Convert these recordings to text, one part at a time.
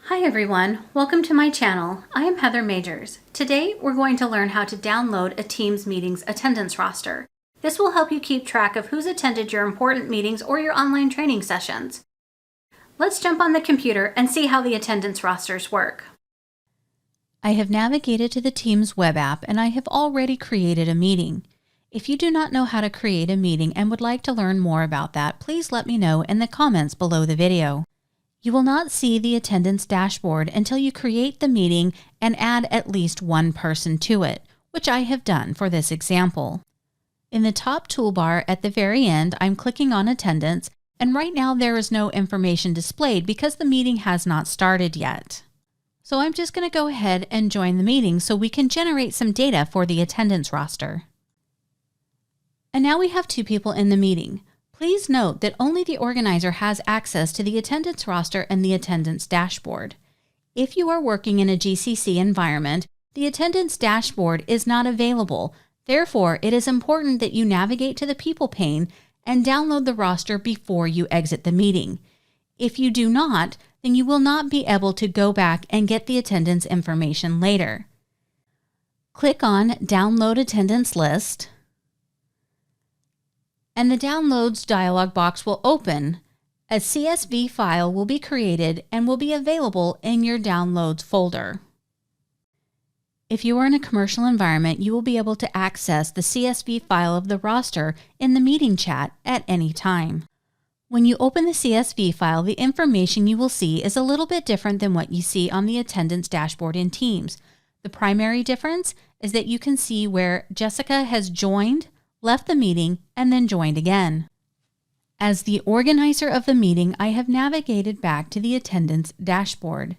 Hi everyone, welcome to my channel. I am Heather Majors. Today we're going to learn how to download a Teams meeting's attendance roster. This will help you keep track of who's attended your important meetings or your online training sessions. Let's jump on the computer and see how the attendance rosters work. I have navigated to the Teams web app and I have already created a meeting. If you do not know how to create a meeting and would like to learn more about that, please let me know in the comments below the video. You will not see the attendance dashboard until you create the meeting and add at least one person to it, which I have done for this example. In the top toolbar at the very end, I'm clicking on attendance, and right now there is no information displayed because the meeting has not started yet. So I'm just going to go ahead and join the meeting so we can generate some data for the attendance roster. And now we have 2 people in the meeting. Please note that only the organizer has access to the attendance roster and the attendance dashboard. If you are working in a GCC environment, the attendance dashboard is not available. Therefore, it is important that you navigate to the People pane and download the roster before you exit the meeting. If you do not, then you will not be able to go back and get the attendance information later. Click on Download Attendance List, and the Downloads dialog box will open. A CSV file will be created and will be available in your Downloads folder. If you are in a commercial environment, you will be able to access the CSV file of the roster in the meeting chat at any time. When you open the CSV file, the information you will see is a little bit different than what you see on the attendance dashboard in Teams. The primary difference is that you can see where Jessica has joined, left the meeting, and then joined again. As the organizer of the meeting, I have navigated back to the attendance dashboard.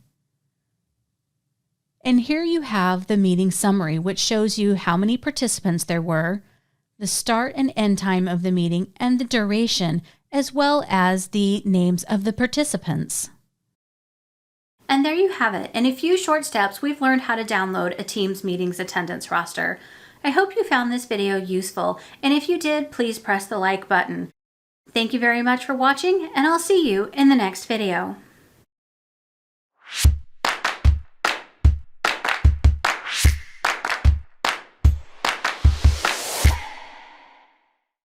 And here you have the meeting summary, which shows you how many participants there were, the start and end time of the meeting, and the duration, as well as the names of the participants. And there you have it. In a few short steps, we've learned how to download a Teams meeting's attendance roster. I hope you found this video useful, and if you did, please press the like button. Thank you very much for watching, and I'll see you in the next video.